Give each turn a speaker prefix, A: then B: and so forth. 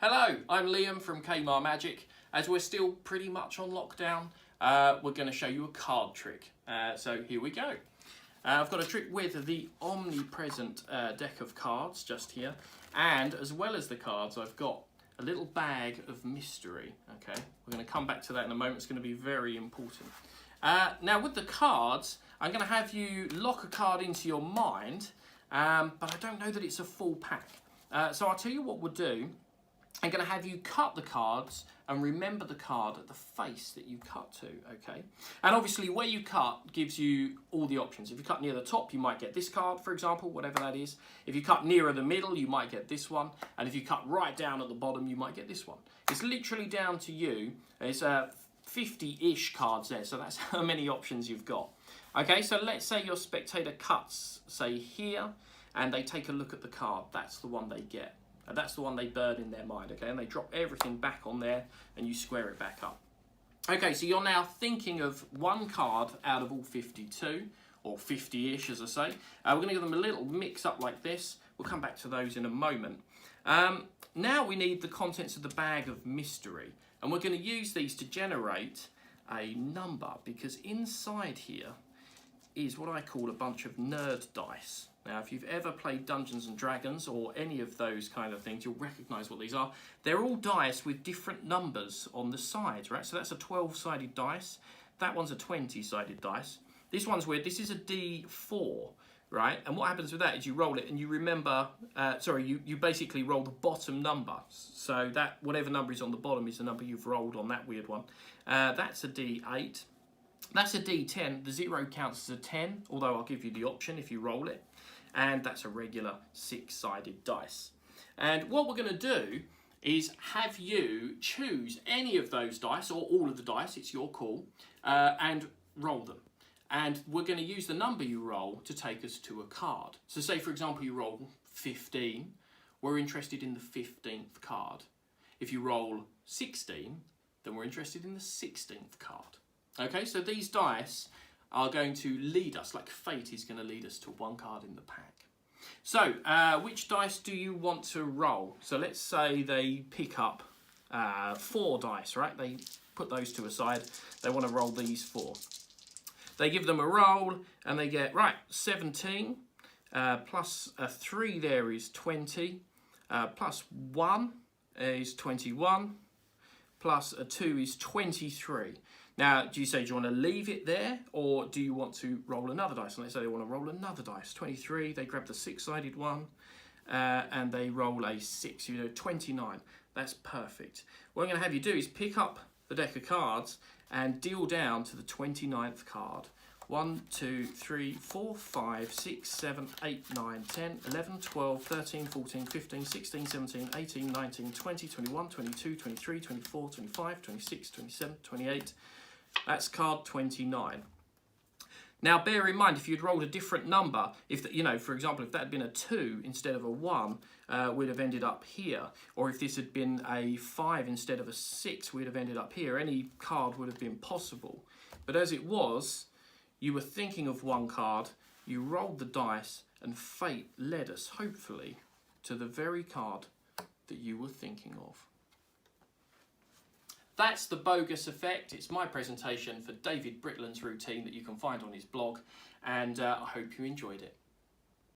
A: Hello, I'm Liam from Kmart Magic. As we're still pretty much on lockdown, we're going to show you a card trick. So here we go. I've got a trick with the omnipresent deck of cards just here. And as well as the cards, I've got a little bag of mystery. Okay, we're going to come back to that in a moment. It's going to be very important. Now with the cards, I'm going to have you lock a card into your mind, but I don't know that it's a full pack. So I'll tell you what we'll do. I'm going to have you cut the cards and remember the card at the face that you cut to, okay? And obviously where you cut gives you all the options. If you cut near the top, you might get this card, for example, whatever that is. If you cut nearer the middle, you might get this one. And if you cut right down at the bottom, you might get this one. It's literally down to you. There's 50-ish cards there, so that's how many options you've got. Okay, so let's say your spectator cuts, say here, and they take a look at the card. That's the one they get. And that's the one they burn in their mind, okay? And they drop everything back on there and you square it back up. Okay, so you're now thinking of one card out of all 52, or 50-ish as I say. We're going to give them a little mix up like this. We'll come back to those in a moment. Now we need the contents of the bag of mystery. And we're going to use these to generate a number, because inside here is what I call a bunch of nerd dice. Now, if you've ever played Dungeons and Dragons or any of those kind of things, you'll recognise what these are. They're all dice with different numbers on the sides, right? So that's a 12-sided dice. That one's a 20-sided dice. This one's weird. This is a D4, right? And what happens with that is you roll it and you remember, you basically roll the bottom number. So that whatever number is on the bottom is the number you've rolled on that weird one. That's a D8. That's a D10. The 0 counts as a 10, although I'll give you the option if you roll it. And that's a regular 6-sided dice. And what we're going to do is have you choose any of those dice, or all of the dice, it's your call, and roll them. And we're going to use the number you roll to take us to a card. So say, for example, you roll 15, we're interested in the 15th card. If you roll 16, then we're interested in the 16th card. Okay, so these dice are going to lead us, like fate is going to lead us to one card in the pack. So, which dice do you want to roll? So let's say they pick up 4 dice, right? They put those to a side. They want to roll these 4. They give them a roll and they get, right, 17 plus a 3 there is 20, plus 1 is 21, plus a 2 is 23. Now, do you want to leave it there, or do you want to roll another dice? And let's say they want to roll another dice. 23, they grab the 6-sided one, and they roll a 6. 29. That's perfect. What I'm going to have you do is pick up the deck of cards and deal down to the 29th card. 1, 2, 3, 4, 5, 6, 7, 8, 9, 10, 11, 12, 13, 14, 15, 16, 17, 18, 19, 20, 21, 22, 23, 24, 25, 26, 27, 28. That's card 29. Now, bear in mind, if you'd rolled a different number, for example, if that had been a 2 instead of a 1, we'd have ended up here. Or if this had been a 5 instead of a 6, we'd have ended up here. Any card would have been possible. But as it was, you were thinking of one card, you rolled the dice, and fate led us, hopefully, to the very card that you were thinking of. That's the Bogus effect. It's my presentation for David Britland's routine that you can find on his blog, and I hope you enjoyed it.